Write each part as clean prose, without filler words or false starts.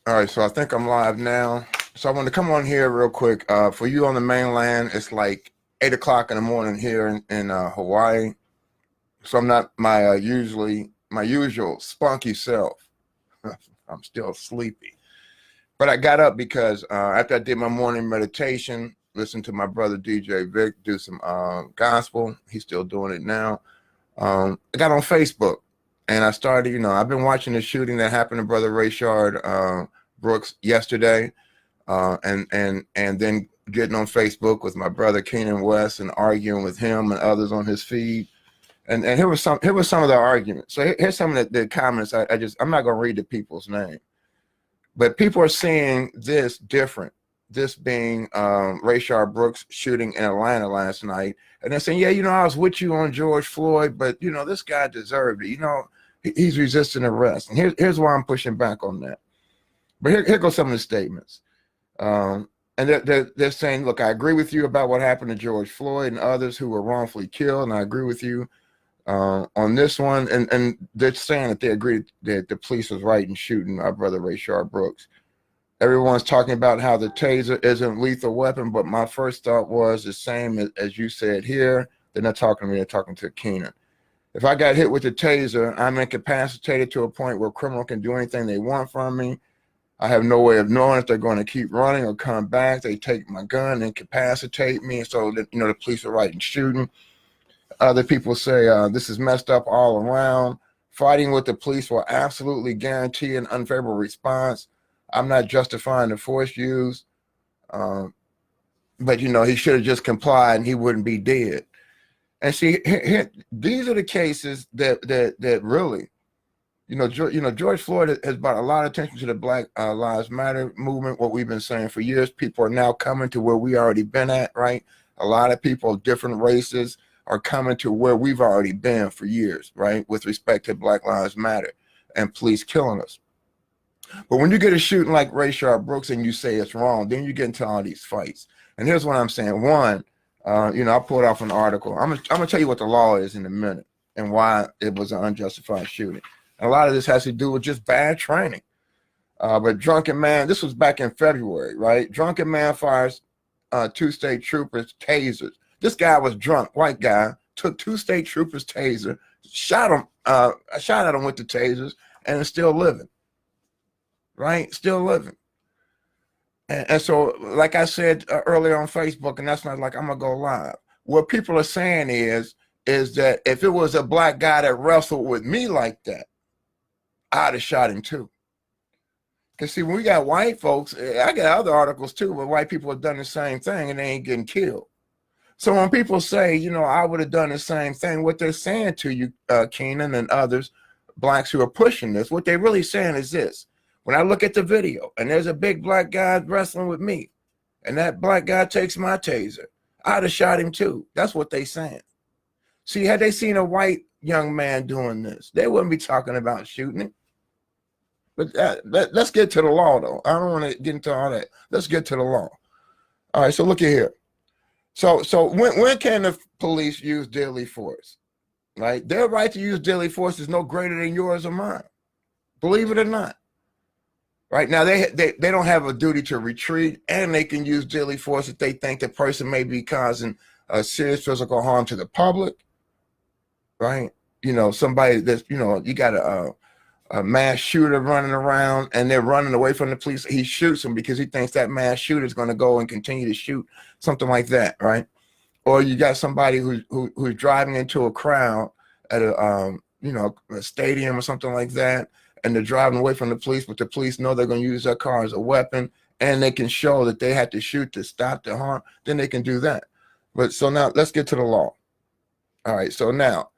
All right, so I think I'm live now. So I want to come on here real quick. For you on the mainland, it's like 8 o'clock in the morning here in Hawaii. So I'm not my usual spunky self. I'm still sleepy. But I got up because after I did my morning meditation, listened to my brother DJ Vic do some gospel. He's still doing it now. I got on Facebook and I started, I've been watching the shooting that happened to brother Rayshard Brooks yesterday, and then getting on Facebook with my brother Keenan West and arguing with him and others on his feed. And here was some of the arguments. So here's some of the comments. I'm not gonna read the people's name, but people are seeing this different. This being Rayshard Brooks shooting in Atlanta last night, and they're saying, yeah, I was with you on George Floyd, but this guy deserved it. He's resisting arrest, and here's why I'm pushing back on that. But here goes some of the statements. And they're saying, look, I agree with you about what happened to George Floyd and others who were wrongfully killed, and I agree with you on this one. And they're saying that they agree that the police was right in shooting our brother Rayshard Brooks. Everyone's talking about how the taser isn't a lethal weapon, but my first thought was the same as you said here. They're not talking to me, they're talking to Keenan. If I got hit with a taser, I'm incapacitated to a point where a criminal can do anything they want from me. I have no way of knowing if they're going to keep running or come back. They take my gun, incapacitate me. So that, the police are right in shooting. Other people say this is messed up all around. Fighting with the police will absolutely guarantee an unfavorable response. I'm not justifying the force used, but he should have just complied and he wouldn't be dead. And see, these are the cases that really. George Floyd has brought a lot of attention to the Black Lives Matter movement, what we've been saying for years. People are now coming to where we already been at, right? A lot of people of different races are coming to where we've already been for years, right? With respect to Black Lives Matter and police killing us. But when you get a shooting like Rayshard Brooks and you say it's wrong, then you get into all these fights. And here's what I'm saying. One, I pulled off an article. I'm gonna tell you what the law is in a minute and why it was an unjustified shooting. A lot of this has to do with just bad training. But drunken man, this was back in February, right? Drunken man fires 2 state troopers tasers. This guy was drunk, white guy, took 2 state troopers taser, shot at him with the tasers, and is still living, right? Still living. And so, like I said earlier on Facebook, and that's not like I'm gonna go live. What people are saying is that if it was a black guy that wrestled with me like that, I'd have shot him too. Because see, when we got white folks, I got other articles too, where white people have done the same thing and they ain't getting killed. So when people say, I would have done the same thing, what they're saying to you, Keenan and others, blacks who are pushing this, what they're really saying is this. When I look at the video and there's a big black guy wrestling with me and that black guy takes my taser, I'd have shot him too. That's what they're saying. See, had they seen a white young man doing this, they wouldn't be talking about shooting him. But let's get to the law, though. I don't want to get into all that. Let's get to the law. All right, so look at here. So when can the police use deadly force? Right? Their right to use deadly force is no greater than yours or mine. Believe it or not. Right now, they don't have a duty to retreat, and they can use deadly force if they think the person may be causing serious physical harm to the public. Right? Somebody that's, you got a mass shooter running around and they're running away from the police. He shoots them because he thinks that mass shooter is going to go and continue to shoot, something like that, right? Or you got somebody who's driving into a crowd at a stadium or something like that, and they're driving away from the police, but the police know they're going to use their car as a weapon, and they can show that they had to shoot to stop the harm. Then they can do that. But so now let's get to the law. All right. So now,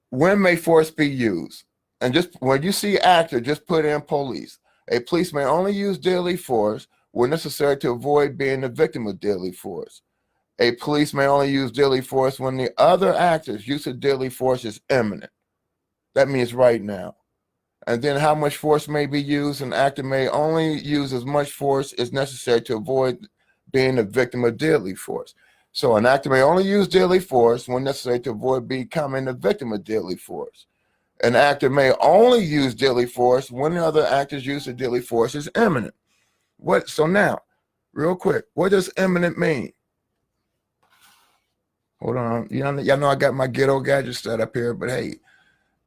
when may force be used? And just when you see actor, just put in police. A police may only use deadly force when necessary to avoid being the victim of deadly force. A police may only use deadly force when the other actor's use of deadly force is imminent. That means right now. And then how much force may be used? An actor may only use as much force as necessary to avoid being the victim of deadly force. So an actor may only use deadly force when necessary to avoid becoming the victim of deadly force. An actor may only use deadly force when the other actor's use of deadly force is imminent. So now, real quick, what does imminent mean? Hold on. Y'all know I got my ghetto gadget set up here, but hey,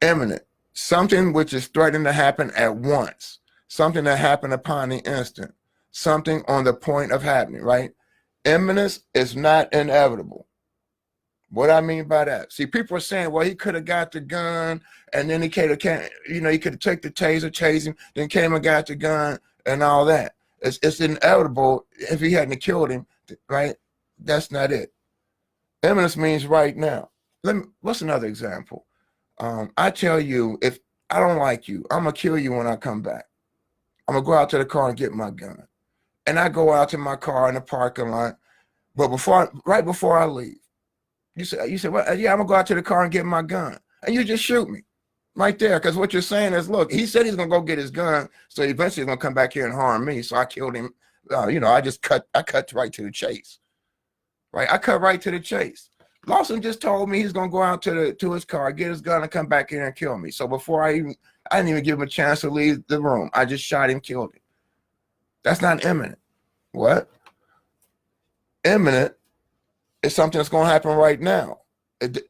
imminent. Something which is threatening to happen at once. Something that happened upon the instant. Something on the point of happening, right? Imminence is not inevitable. What I mean by that? See, people are saying, well, he could have got the gun, and then he could have, he could have took the taser, chased him, then came and got the gun, and all that. It's inevitable if he hadn't killed him, right? That's not it. Imminence means right now. What's another example? I tell you, if I don't like you, I'm gonna kill you when I come back. I'm gonna go out to the car and get my gun, and I go out to my car in the parking lot. But right before I leave, you say, well, yeah, I'm gonna go out to the car and get my gun, and you just shoot me right there, because what you're saying is, look, he said he's gonna go get his gun, so eventually he's gonna come back here and harm me. So I killed him. I cut right to the chase. Right, I cut right to the chase. Lawson just told me he's gonna go out to his car, get his gun, and come back here and kill me. So before I didn't even give him a chance to leave the room. I just shot him, killed him. That's not imminent. What? Imminent is something that's gonna happen right now.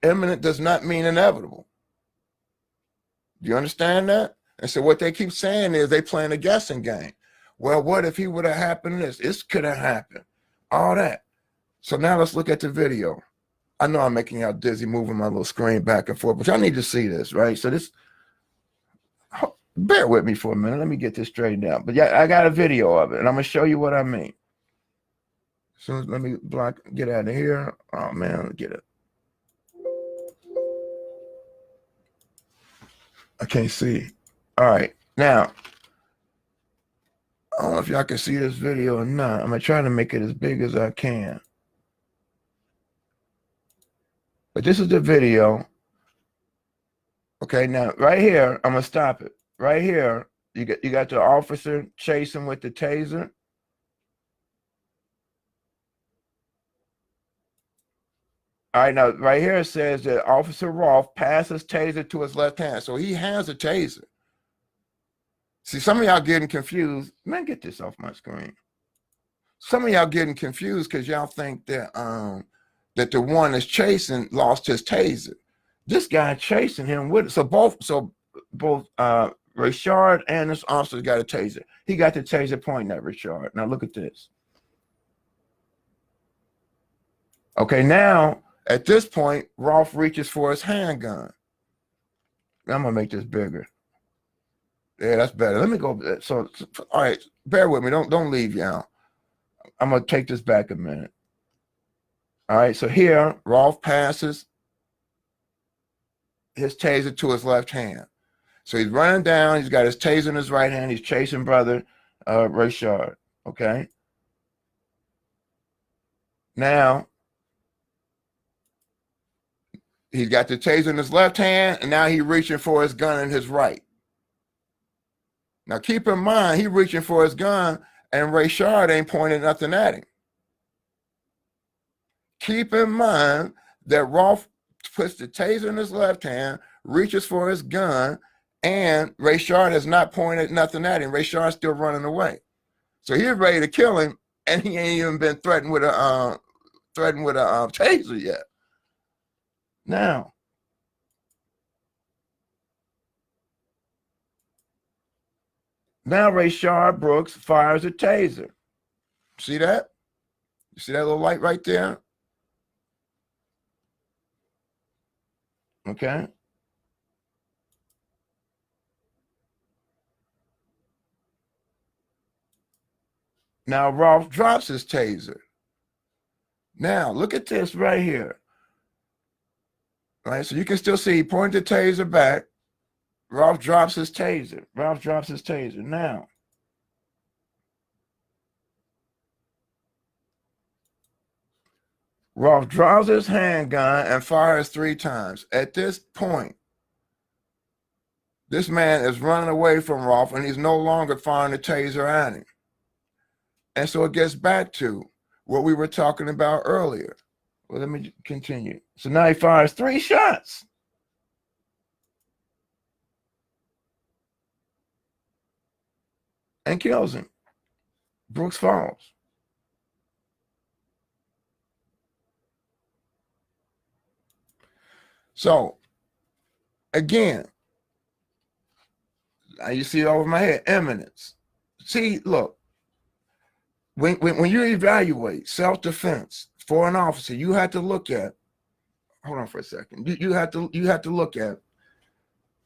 Imminent does not mean inevitable. Do you understand that? And so what they keep saying is they playing a guessing game. Well, what if he would have happened this? This could have happened. All that. So now let's look at the video. I know I'm making y'all dizzy moving my little screen back and forth, but y'all need to see this, right? So bear with me for a minute. Let me get this straightened out. But yeah, I got a video of it, and I'm going to show you what I mean. So let me get out of here. Oh, man, get it. I can't see. All right. Now, I don't know if y'all can see this video or not. I'm going to try to make it as big as I can. But this is the video. Okay, now right here, I'm gonna stop it. Right here, you got the officer chasing with the taser. All right, now right here it says that Officer Rolfe passes taser to his left hand. So he has a taser. See, some of y'all getting confused. Man, get this off my screen. Some of y'all getting confused because y'all think that that the one that's chasing lost his taser. This guy chasing him with it. So both Rayshard and this officer got a taser. He got the taser pointing at Rayshard. Now look at this. Okay, now at this point, Rolfe reaches for his handgun. I'm gonna make this bigger. Yeah, that's better. Let me go. So all right, bear with me. Don't leave, y'all. I'm gonna take this back a minute. All right, so here, Rolfe passes his taser to his left hand. So he's running down. He's got his taser in his right hand. He's chasing brother Rayshard, okay? Now, he's got the taser in his left hand, and now he's reaching for his gun in his right. Now, keep in mind, he's reaching for his gun, and Rayshard ain't pointing nothing at him. Keep in mind that Rolfe puts the taser in his left hand, reaches for his gun, and Rayshard has not pointed nothing at him. Rayshard's still running away. So he's ready to kill him, and he ain't even been threatened with a taser yet. Now, Rayshard Brooks fires a taser. See that? You see that little light right there? Okay. Now Rolfe drops his taser. Now look at this right here. Right, so you can still see he pointed the taser back. Rolfe drops his taser. Rolfe drops his taser. Now, Rolfe draws his handgun and fires 3 times. At this point, this man is running away from Rolfe, and he's no longer firing the taser at him. And so it gets back to what we were talking about earlier. Well, let me continue. So now he fires 3 shots. and kills him. Brooks Falls. So again, you see over my head, eminence. See, look, when you evaluate self-defense for an officer, you have to look at, hold on for a second. You have to look at,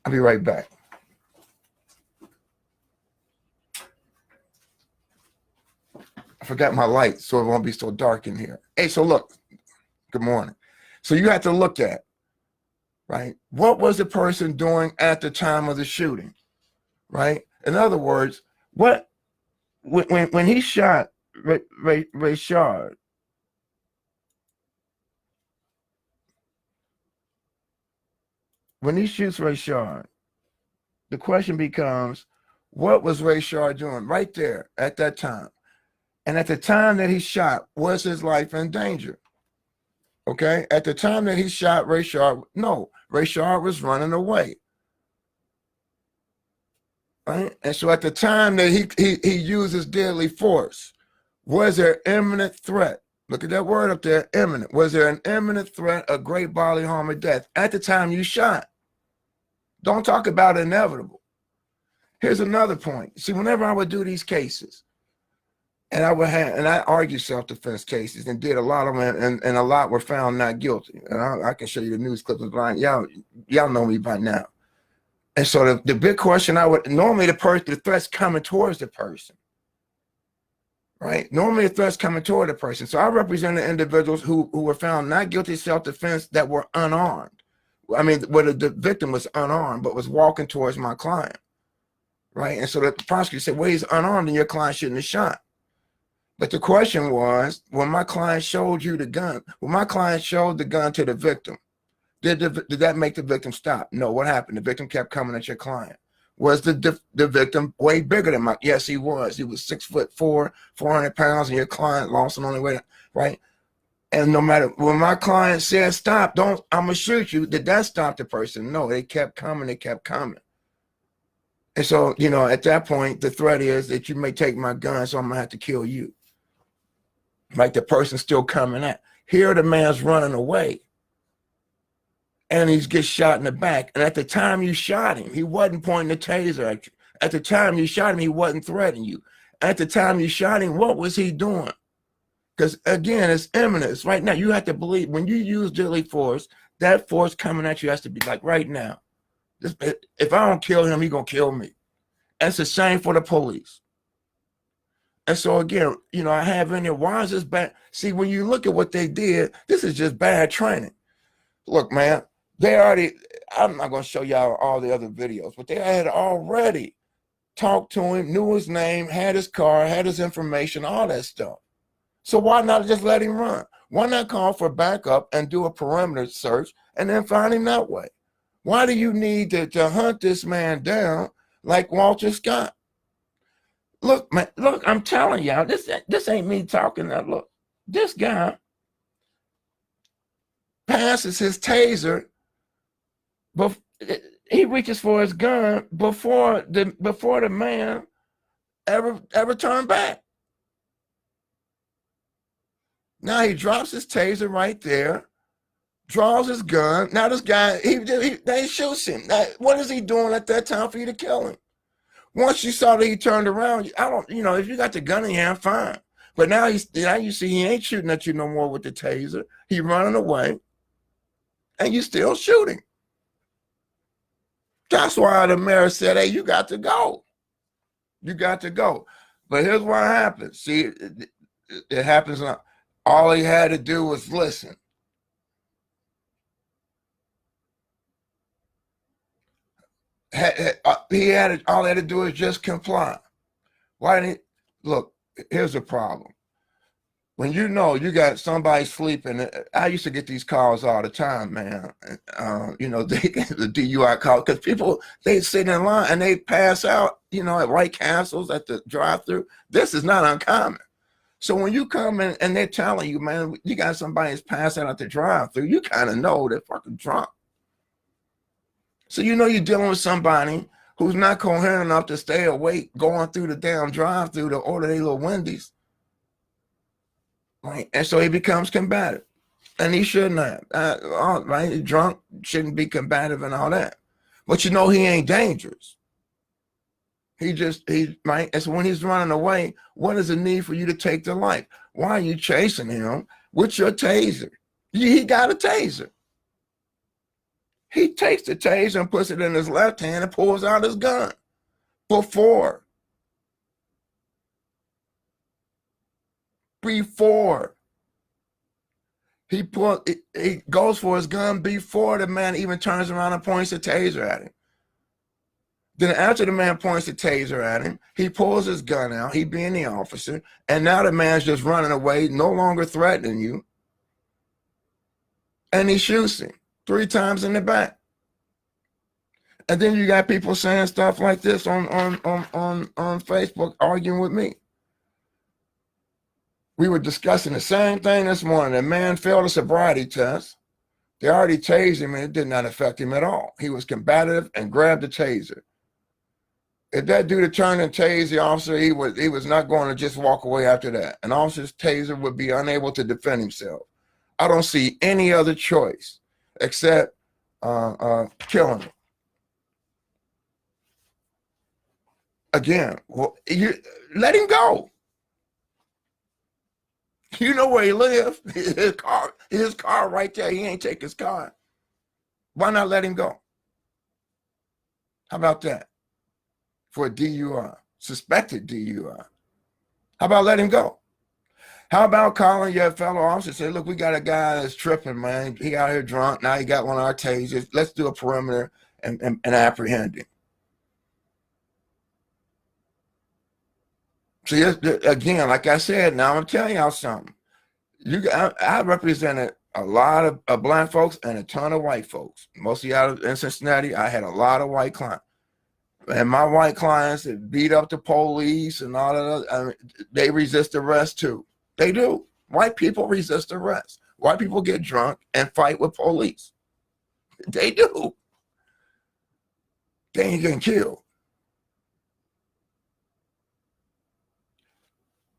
I'll be right back. I forgot my light, so it won't be so dark in here. Hey, so look, good morning. So you have to look at, right, what was the person doing at the time of the shooting, right? In other words, when he shot Rayshard, when he shoots Rayshard, the question becomes, what was Rayshard doing right there at that time? And at the time that he shot, was his life in danger? Okay, at the time that he shot Rayshard, no, Rayshard was running away. Right? And so at the time that he uses deadly force, was there imminent threat? Look at that word up there, imminent. Was there an imminent threat of great bodily harm or death at the time you shot? Don't talk about inevitable. Here's another point. See, whenever I would do these cases, and I argue self-defense cases and did a lot of them, and a lot were found not guilty. And I can show you the news clips of y'all know me by now. And so the big question normally the threat's coming towards the person, right? Normally the threat's coming toward the person. So I represented individuals who were found not guilty of self-defense that were unarmed. I mean, where the victim was unarmed, but was walking towards my client, right? And so the prosecutor said, well, he's unarmed and your client shouldn't have shot. But the question was, when my client showed you the gun, when my client showed the gun to the victim, did that make the victim stop? No. What happened? The victim kept coming at your client. Was the victim way bigger than my? Yes, he was. He was 6'4", 400 pounds, and your client lost him only weight, right? And no matter when my client said stop, I'm gonna shoot you. Did that stop the person? No. They kept coming. They kept coming. And so, at that point, the threat is that you may take my gun, so I'm gonna have to kill you. Like the person's still coming at. Here the man's running away. And he gets shot in the back. And at the time you shot him, he wasn't pointing the taser at you. At the time you shot him, he wasn't threatening you. At the time you shot him, what was he doing? Because again, it's imminent. It's right now. You have to believe when you use deadly force, that force coming at you has to be like right now. If I don't kill him, he's going to kill me. That's the same for the police. And so again, I have in there, why is this bad? See, when you look at what they did, this is just bad training. Look, man, I'm not going to show y'all all the other videos, but they had already talked to him, knew his name, had his car, had his information, all that stuff. So why not just let him run? Why not call for backup and do a perimeter search and then find him that way? Why do you need to hunt this man down like Walter Scott? Look, man, look, I'm telling y'all, this ain't me talking. Now, look, this guy passes his taser, but he reaches for his gun before the man ever turned back. Now he drops his taser right there, draws his gun. Now this guy, he shoots him. Now, what is he doing at that time for you to kill him? Once you saw that he turned around, if you got the gun in your hand, fine. But now you see he ain't shooting at you no more with the taser. He running away, and you still shooting. That's why the mayor said, hey, you got to go. You got to go. But here's what happens. See, it happens. All he had to do was listen. All he had to do is just comply. Why didn't he? Look, here's the problem. When you got somebody sleeping, I used to get these calls all the time, man. The DUI call, because people, they sit in line and they pass out, at White Castles, at the drive-thru. This is not uncommon. So when you come in and they're telling you, man, you got somebody that's passing out at the drive-thru, you kind of know they're fucking drunk. So you're dealing with somebody who's not coherent enough to stay awake going through the damn drive-through to order their little Wendy's, right? And so he becomes combative, and he should not. Right? He's drunk, shouldn't be combative and all that. But you know he ain't dangerous. He right. And so when he's running away, what is the need for you to take the life? Why are you chasing him with your taser? He got a taser. He takes the taser and puts it in his left hand and pulls out his gun. Before he goes for his gun before the man even turns around and points the taser at him. Then after the man points the taser at him, he pulls his gun out, he being the officer, and now the man's just running away, no longer threatening you. And he shoots him 3 times in the back. And then you got people saying stuff like this on Facebook, arguing with me. We were discussing the same thing this morning. A man failed a sobriety test. They already tased him and it did not affect him at all. He was combative and grabbed the taser. If that dude had turned and tased the officer, he was not going to just walk away after that. An officer's taser would be unable to defend himself. I don't see any other choice except killing him. Again, well, you let him go. You know where he lives. His car right there. He ain't take his car. Why not let him go? How about that? For a DUI, suspected DUI. How about let him go? How about calling your fellow officer and say, look, we got a guy that's tripping, man. He out here drunk. Now he got one of our tasers. Let's do a perimeter and apprehend him. See, again, like I said, now I'm telling y'all something. I represented a lot of black folks and a ton of white folks. Mostly out in Cincinnati, I had a lot of white clients. And my white clients that beat up the police and all of that, I mean, they resist arrest too. They do. White people resist arrest. White people get drunk and fight with police. They do. They ain't getting killed.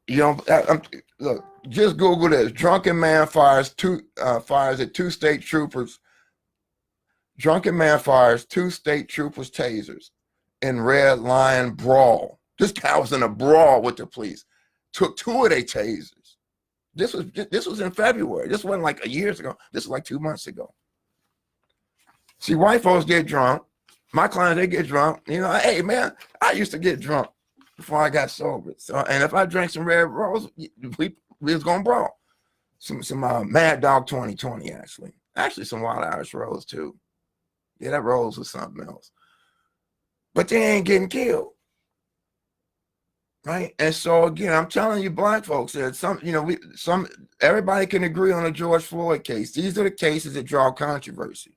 You know, look, just Google this. Drunken man fires at 2 state troopers. Drunken man fires 2 state troopers tasers in Red Lion brawl. This guy was in a brawl with the police. Took 2 of their tasers. This was in February. This wasn't like a years ago. This was like 2 months ago. See, white folks get drunk. My clients, they get drunk. You know, hey man, I used to get drunk before I got sober. So, and if I drank some Red Rose, we was gonna brawl. Some Mad Dog 2020 actually some Wild Irish Rose too. Yeah, that Rose was something else. But they ain't getting killed, right? And so again, I'm telling you, black folks, that everybody can agree on the George Floyd case. These are the cases that draw controversy.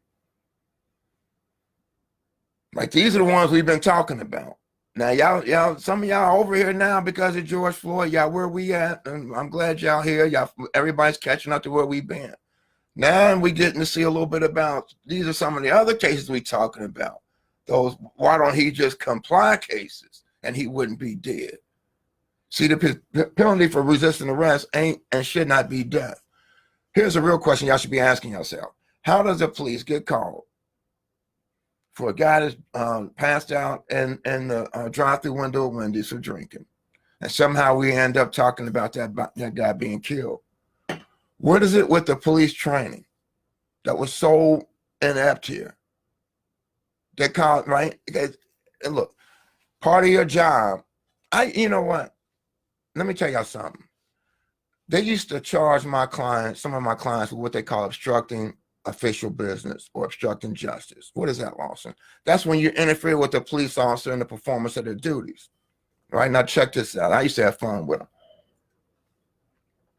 Like these are the ones we've been talking about. Now, y'all, some of y'all over here now because of George Floyd. Y'all, where we at? And I'm glad y'all here. Y'all, everybody's catching up to where we've been. Now we getting to see a little bit about. These are some of the other cases we talking about. Those why don't he just comply cases and he wouldn't be dead. See, the penalty for resisting arrest ain't and should not be death. Here's a real question y'all should be asking yourself. How does the police get called for a guy that's passed out in the drive-through window of Wendy's for drinking? And somehow we end up talking about that guy being killed. What is it with the police training that was so inept here? They call it, right? And look, part of your job, you know what? Let me tell y'all something. They used to charge some of my clients with what they call obstructing official business or obstructing justice. What is that, Lawson? That's when you interfere with the police officer in the performance of their duties. Right? Now check this out. I used to have fun with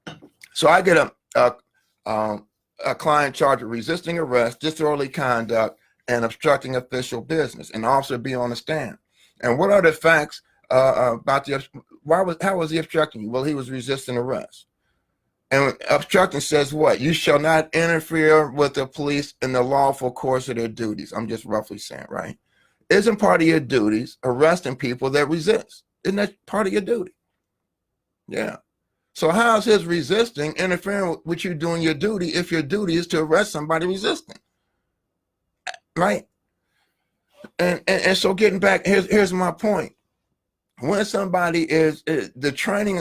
them. So I get a client charged with resisting arrest, disorderly conduct, and obstructing official business. An officer be on the stand. And what are the facts about how was he obstructing you? Well, he was resisting arrest. And obstructing says what? You shall not interfere with the police in the lawful course of their duties. I'm just roughly saying, right? Isn't part of your duties arresting people that resist? Isn't that part of your duty? Yeah. So how is his resisting interfering with you doing your duty if your duty is to arrest somebody resisting? Right? And so getting back, here's my point. When somebody is the training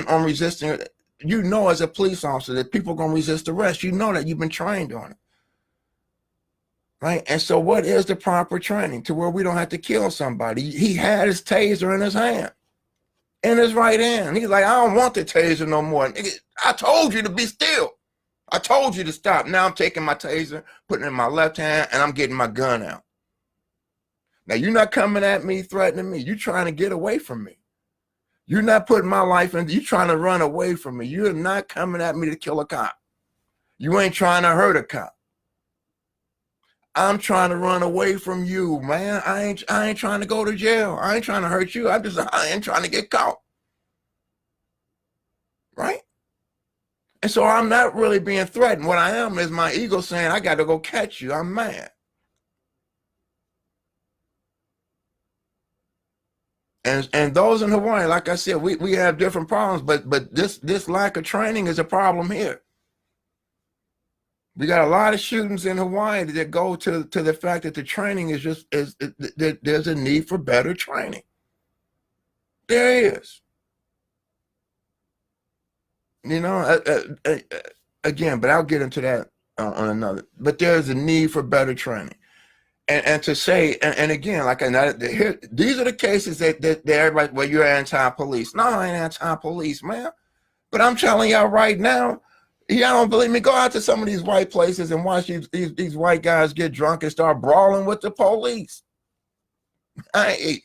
on resisting, you know, as a police officer that people are going to resist arrest. You know that you've been trained on it. Right? And so what is the proper training to where we don't have to kill somebody? He had his taser in his hand, in his right hand. He's like, I don't want the taser no more. I told you to be still. I told you to stop. Now I'm taking my taser, putting it in my left hand, and I'm getting my gun out. Now you're not coming at me, threatening me. You're trying to get away from me. You're not putting my life in. You're trying to run away from me. You're not coming at me to kill a cop. You ain't trying to hurt a cop. I'm trying to run away from you, man. I ain't trying to go to jail. I ain't trying to hurt you. I ain't trying to get caught. Right? And so I'm not really being threatened. What I am is my ego saying, I got to go catch you. I'm mad. And those in Hawaii, like I said, we have different problems, but this lack of training is a problem here. We got a lot of shootings in Hawaii that go to the fact that the training is there's a need for better training. There is. You know, again, but I'll get into that on another. But there's a need for better training. And to say, and again, like these are the cases that everybody, well, you're anti-police. No, I ain't anti-police, man. But I'm telling y'all right now, y'all don't believe me, go out to some of these white places and watch these white guys get drunk and start brawling with the police. They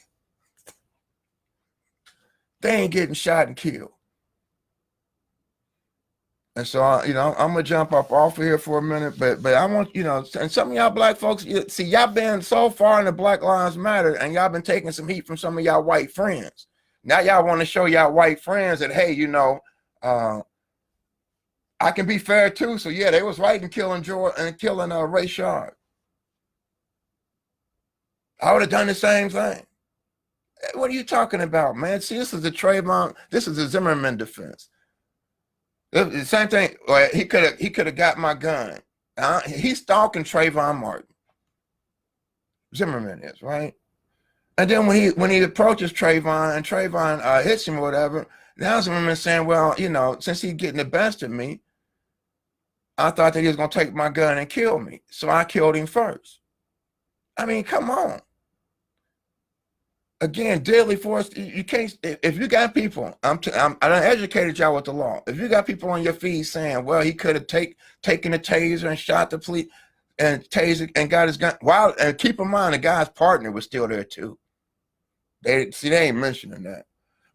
ain't getting shot and killed. And so, you know, I'm going to jump up off of here for a minute, but I want, you know, and some of y'all black folks, see, y'all been so far in the Black Lives Matter and y'all been taking some heat from some of y'all white friends. Now y'all want to show y'all white friends that, hey, you know, I can be fair too. So yeah, they was right in killing Rayshard. I would have done the same thing. What are you talking about, man? See, this is the Trayvon, this is the Zimmerman defense. The same thing. He could have got my gun. He's stalking Trayvon Martin. Zimmerman is, right? And then when he approaches Trayvon and Trayvon hits him or whatever, now Zimmerman's saying, well, you know, since he's getting the best of me, I thought that he was gonna take my gun and kill me, so I killed him first. I mean, come on. Again, deadly force. You can't. If you got people, I done educated y'all with the law. If you got people on your feed saying, "Well, he could have taken the taser and shot the police and taser and got his gun," wow, and keep in mind the guy's partner was still there too. They ain't mentioning that.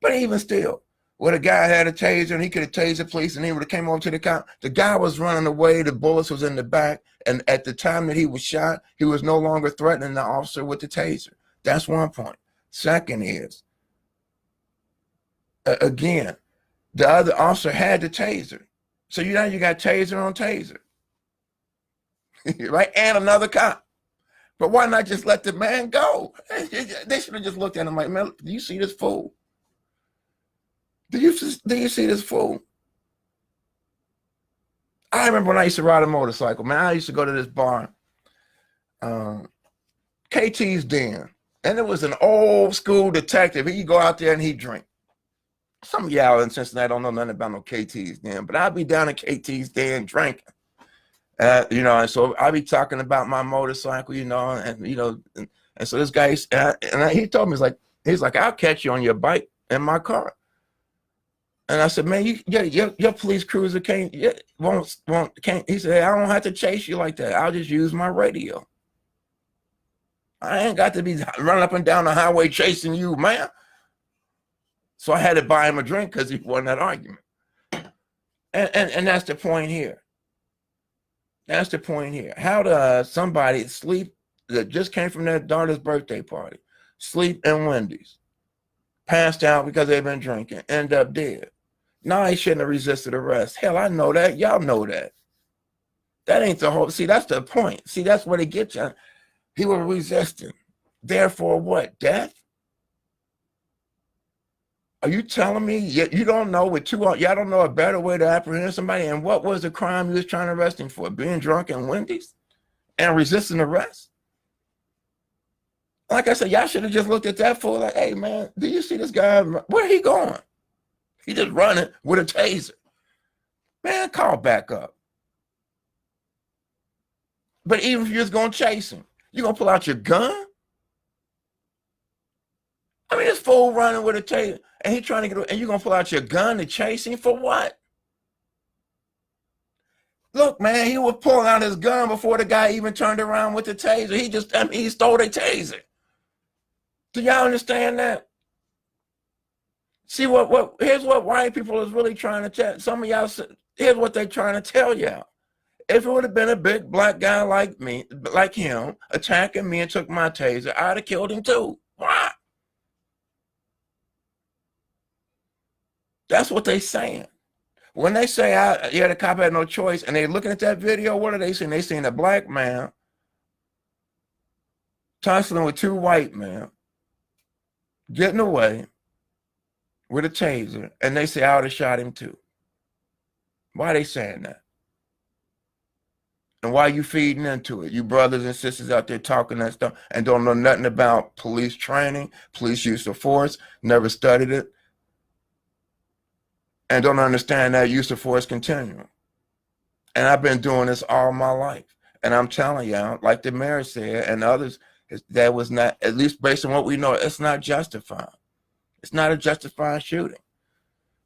But even still, where the guy had a taser and he could have tased the police and he would have came over to the cop. The guy was running away. The bullets was in the back, and at the time that he was shot, he was no longer threatening the officer with the taser. That's one point. Second is, again, the other officer had the taser. So you got taser on taser, right? And another cop. But why not just let the man go? They should have just looked at him like, man, do you see this fool? Do you see this fool? I remember when I used to ride a motorcycle, man, I used to go to this bar, KT's Den. And it was an old school detective. He'd go out there and he'd drink. Some of y'all in Cincinnati don't know nothing about no KT's Den, but I'd be down at KT's Den drinking. You know, and so I'd be talking about my motorcycle, you know, and you know, and so this guy, he told me, he's like, I'll catch you on your bike in my car. And I said, man, your police cruiser can't. He said, I don't have to chase you like that. I'll just use my radio. I ain't got to be running up and down the highway chasing you, man. So I had to buy him a drink because he won that argument. And that's the point here. That's the point here. How does somebody sleep that just came from their daughter's birthday party, sleep in Wendy's, passed out because they've been drinking, end up dead? No, he shouldn't have resisted arrest. Hell, I know that. Y'all know that. That ain't the whole. See, that's the point. See, that's what it gets you. He was resisting. Therefore, what? Death? Are you telling me you don't know y'all don't know a better way to apprehend somebody? And what was the crime you was trying to arrest him for? Being drunk in Wendy's and resisting arrest? Like I said, y'all should have just looked at that fool like, hey man, do you see this guy? Where he going? He just running with a taser. Man, call back up. But even if you're just gonna chase him, you gonna pull out your gun? I mean, this fool running with a taser and he trying to get away, and you're gonna pull out your gun to chase him for what? Look, man, he was pulling out his gun before the guy even turned around with the taser. He stole the taser. Do y'all understand that? See here's what white people is really trying to tell some of y'all. Here's what they're trying to tell y'all. If it would have been a big black guy like me, like him, attacking me and took my taser, I'd have killed him too. Why? That's what they're saying. When they say, yeah, the cop had no choice, and they're looking at that video, what are they saying? They saying a black man tussling with two white men, getting away with a taser, and they say, I would have shot him too. Why are they saying that? And why are you feeding into it? You brothers and sisters out there talking that stuff and don't know nothing about police training, police use of force, never studied it, and don't understand that use of force continuum. And I've been doing this all my life. And I'm telling y'all, like the mayor said and others, that was not, at least based on what we know, it's not justified. It's not a justified shooting.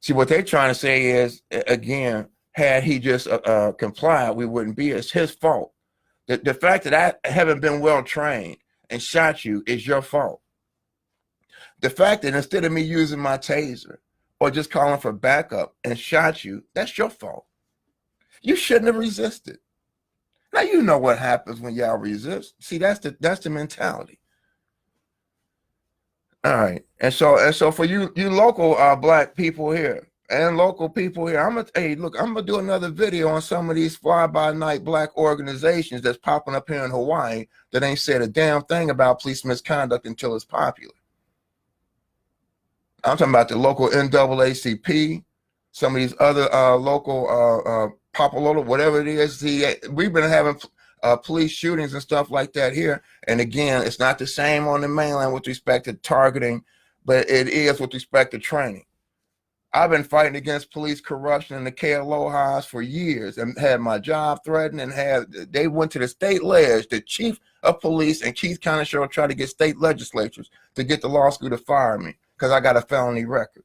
See, what they're trying to say is, again, had he just complied, we wouldn't be. It's his fault. The fact that I haven't been well trained and shot you is your fault. The fact that instead of me using my taser or just calling for backup and shot you, that's your fault. You shouldn't have resisted. Now you know what happens when y'all resist. See, that's the mentality. All right, and so for you local black people here and local people here, I'm gonna do another video on some of these fly-by-night black organizations that's popping up here in Hawaii that ain't said a damn thing about police misconduct until it's popular. I'm talking about the local NAACP, some of these other local Papalola, whatever it is. See, we've been having police shootings and stuff like that here. And again, it's not the same on the mainland with respect to targeting, but it is with respect to training. I've been fighting against police corruption in the KLOHAs for years and had my job threatened and they went to the state ledge, the chief of police and Keith County Sheriff tried to get state legislatures to get the law school to fire me because I got a felony record.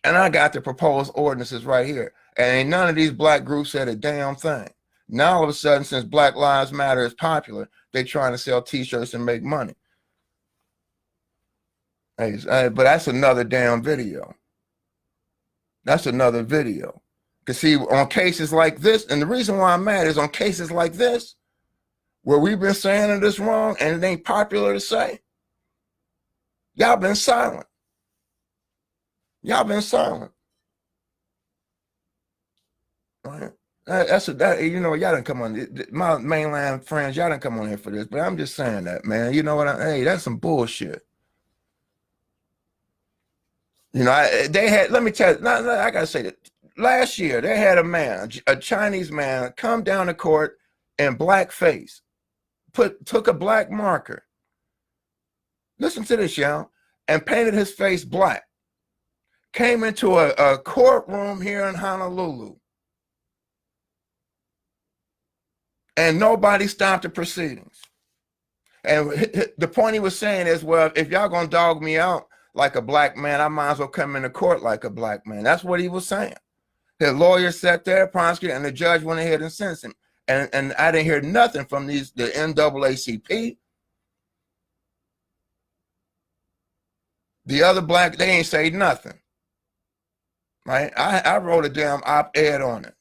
And I got the proposed ordinances right here. And ain't none of these black groups said a damn thing. Now all of a sudden, since Black Lives Matter is popular, they're trying to sell t-shirts and make money. But that's another damn video. That's another video. Because see, on cases like this, and the reason why I'm mad is on cases like this, where we've been saying it is wrong and it ain't popular to say, y'all been silent. Y'all been silent. Right? You know, y'all didn't come on, my mainland friends, y'all didn't come on here for this, but I'm just saying that, man. You know what? Hey, that's some bullshit. You know, let me tell you, I gotta say that last year they had a man, a Chinese man, come down to court in blackface, took a black marker, listen to this, y'all, and painted his face black, came into a courtroom here in Honolulu, and nobody stopped the proceedings. And the point he was saying is, well, if y'all gonna dog me out like a black man, I might as well come into court like a black man. That's what he was saying. His lawyer sat there, prosecutor, and the judge went ahead and sentenced him. And I didn't hear nothing from the NAACP. The other black, they ain't say nothing. Right? I wrote a damn op-ed on it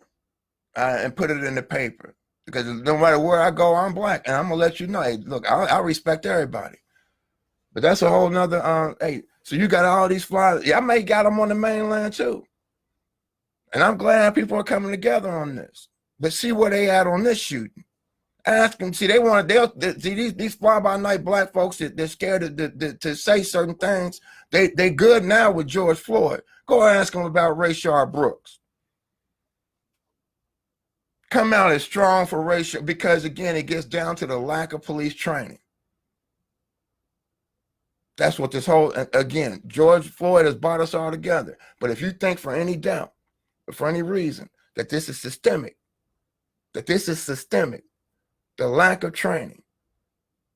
and put it in the paper. Because no matter where I go, I'm black. And I'm going to let you know, hey, look, I respect everybody. But that's a whole nother, hey, so you got all these flyers. Yeah, I may got them on the mainland too. And I'm glad people are coming together on this. But see where they at on this shooting. Ask them. See, these fly-by-night black folks they're scared to say certain things. They good now with George Floyd. Go ask them about Rayshard Brooks. Come out as strong for Rayshard, because again, it gets down to the lack of police training. That's what this whole, again, George Floyd has brought us all together. But if you think for any doubt, or for any reason, that this is systemic, the lack of training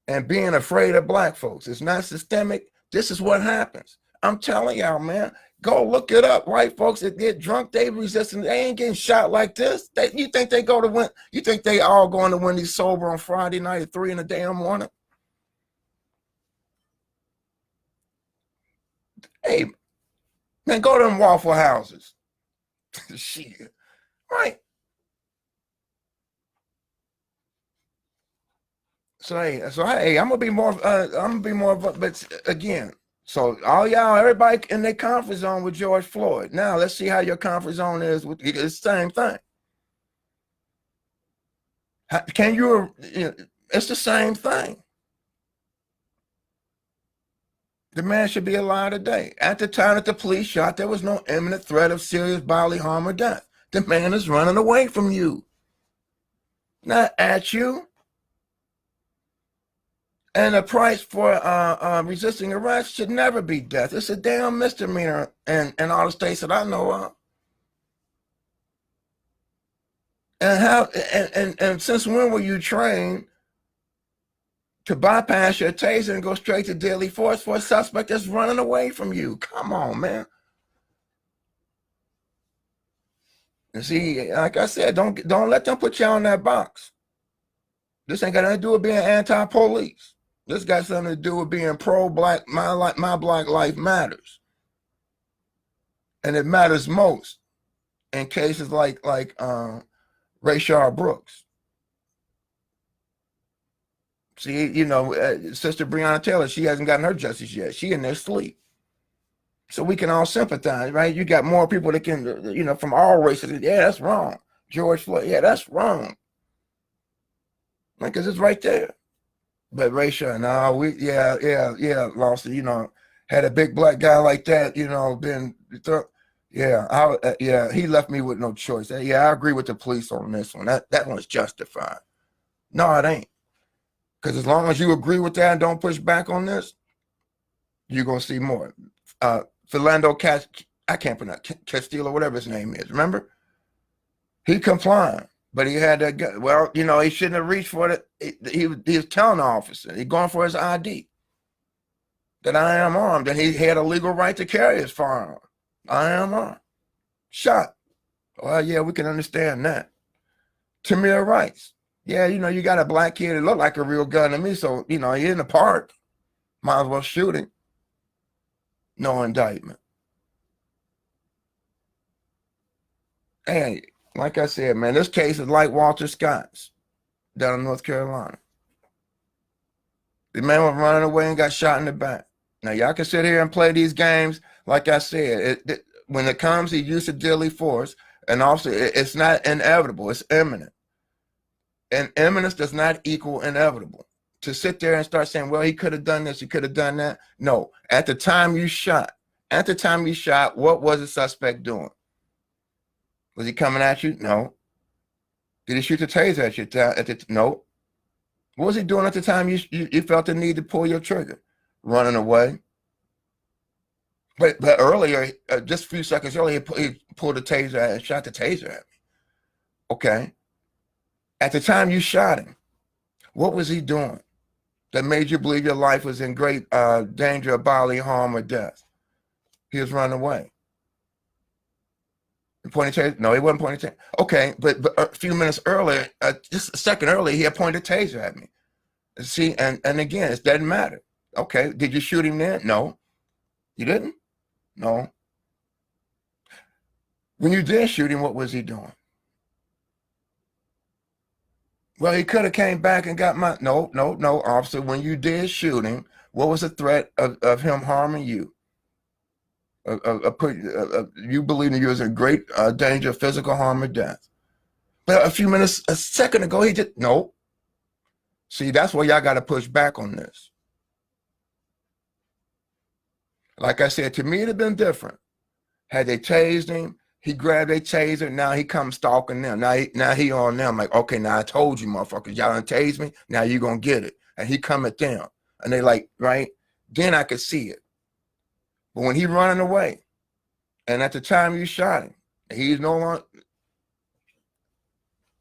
and being afraid of black folks is not systemic, this is what happens. I'm telling y'all, man, go look it up. White folks that get drunk, they resisting. They ain't getting shot like this. You think they go to win? You think they all going to Wendy's sober on Friday night at 3 in the damn morning? Hey, man, go to them Waffle Houses. Shit, right? So hey, I'm gonna be more. But again, so all y'all, everybody in their comfort zone with George Floyd. Now let's see how your comfort zone is with it's the same thing. Can you? It's the same thing. The man should be alive today. At the time that the police shot, there was no imminent threat of serious bodily harm or death. The man is running away from you, not at you. And the price for resisting arrest should never be death. It's a damn misdemeanor in all the states that I know of. And since when were you trained to bypass your taser and go straight to deadly force for a suspect that's running away from you? Come on, man. And see, like I said, don't let them put you on that box. This ain't got nothing to do with being anti-police. This got something to do with being pro-black. My black life matters, and it matters most in cases like Rayshard Brooks. See, Sister Breonna Taylor, she hasn't gotten her justice yet. She in there asleep. So we can all sympathize, right? You got more people that can, from all races. Yeah, that's wrong. George Floyd, yeah, that's wrong. Because it's right there. But Rayshard, no, Lawson, had a big black guy like that, he left me with no choice. Yeah, I agree with the police on this one. That one's justified. No, it ain't. Because as long as you agree with that and don't push back on this, you're going to see more. Philando I can't pronounce, Castillo, whatever his name is, remember? He complied. But he had that gun. Well, he shouldn't have reached for it. He was telling the officer, he's going for his ID, that I am armed, and he had a legal right to carry his firearm. I am armed. Shot. Well, yeah, we can understand that. Tamir Rice. Yeah, you got a black kid that looked like a real gun to me, so, you're in the park. Might as well shoot him. No indictment. Hey, like I said, man, this case is like Walter Scott's down in North Carolina. The man was running away and got shot in the back. Now, y'all can sit here and play these games. Like I said, when it comes to use of deadly force, and also it's not inevitable, it's imminent. And imminence does not equal inevitable. To sit there and start saying, well, he could have done this, he could have done that. No, at the time you shot, what was the suspect doing? Was he coming at you? No. Did he shoot the taser at you? No. What was he doing at the time you felt the need to pull your trigger? Running away. But earlier, just a few seconds earlier, he pulled the taser and shot the taser at me. Okay. At the time you shot him, what was he doing that made you believe your life was in great danger of bodily harm or death? He was running away. Pointed taser? No, he wasn't pointing taser. Okay, but a few minutes earlier, just a second earlier, he had pointed taser at me. See, and again, it doesn't matter. Okay, did you shoot him then? No. You didn't? No. When you did shoot him, what was he doing? Well, he could have came back and got my, no, officer. When you did shoot him, what was the threat of him harming you? You believe that you was in great danger of physical harm or death. But a second ago, he just, no. See, that's where y'all got to push back on this. Like I said, to me, it'd have been different. Had they tased him, he grabbed a taser, now he comes stalking them. Now he on them like, okay, now I told you, motherfuckers, y'all done tased me, now you gonna get it. And he come at them. And they like, right? Then I could see it. But when he running away, and at the time you shot him, he's no longer,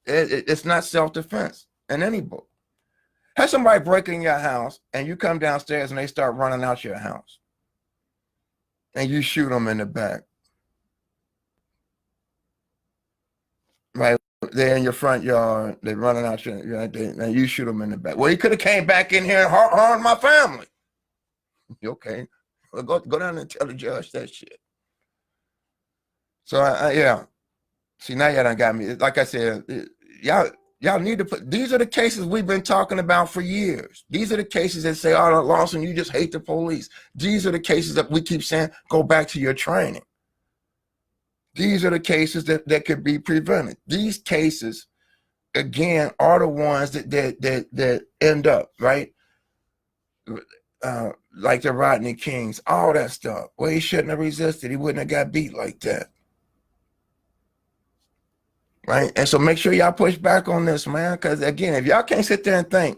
it's not self-defense in any book. Have somebody break in your house and you come downstairs and they start running out your house and you shoot them in the back. Right? They're in your front yard, they're running out your yard, and you shoot them in the back. Well, he could have came back in here and harmed my family. Okay. Well, go down and tell the judge that shit. So yeah. See, now y'all done got me. Like I said, y'all need to put, these are the cases we've been talking about for years. These are the cases that say, oh, Lawson, you just hate the police. These are the cases that we keep saying, go back to your training. These are the cases that could be prevented. These cases, again, are the ones that end up, right? Like the Rodney Kings, all that stuff. Well, he shouldn't have resisted. He wouldn't have got beat like that. Right? And so make sure y'all push back on this, man. Because again, if y'all can't sit there and think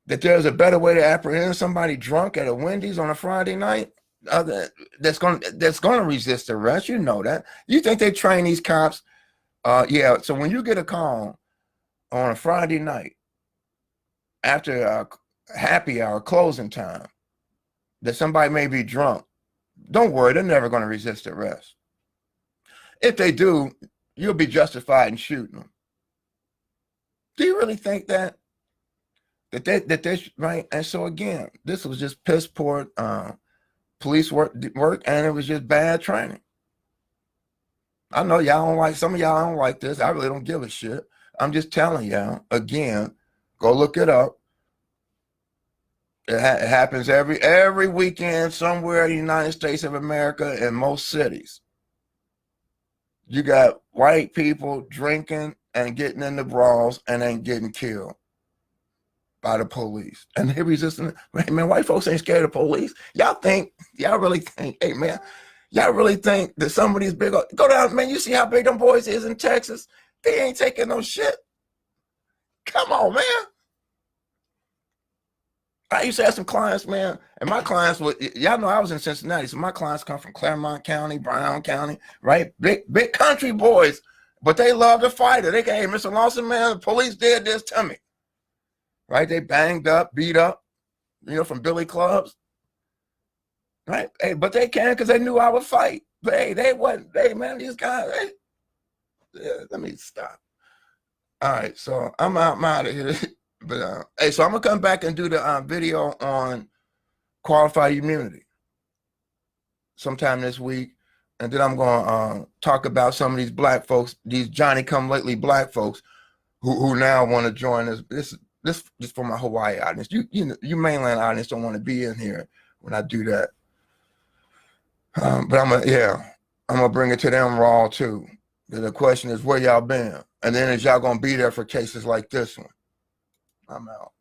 that there's a better way to apprehend somebody drunk at a Wendy's on a Friday night, that's gonna resist arrest, you know that. You think they train these cops? Yeah. So when you get a call on a Friday night after happy hour closing time that somebody may be drunk, don't worry, they're never going to resist arrest. If they do, you'll be justified in shooting them. Do you really think that they right? And so again, this was just piss poor police work, and it was just bad training. I know y'all don't like, some of y'all don't like this. I really don't give a shit. I'm just telling y'all, again, go look it up. It happens every weekend somewhere in the United States of America in most cities. You got white people drinking and getting into brawls and then getting killed by the police. And they resisting. Man, white folks ain't scared of police. Y'all really think, hey man, y'all really think that some of these big, go down, man, you see how big them boys is in Texas? They ain't taking no shit. Come on, man. I used to have some clients, man, and my clients would, y'all know I was in Cincinnati, so my clients come from Claremont County, Brown County, right? Big country boys, but they love to fight it. They go, hey, Mr. Lawson, man, the police did this to me, right? They banged up, beat up, from billy clubs, right? Hey, but they can because they knew I would fight. But hey, they wasn't, hey, man, these guys, hey, yeah, let me stop. All right, so I'm out of here. But hey, so I'm gonna come back and do the video on qualified immunity sometime this week, and then I'm gonna talk about some of these black folks, these Johnny-come-lately black folks, who now want to join us. This just for my Hawaii audience. You mainland audience don't want to be in here when I do that. But I'm gonna bring it to them raw too. The question is, where y'all been? And then is y'all gonna be there for cases like this one? I'm out.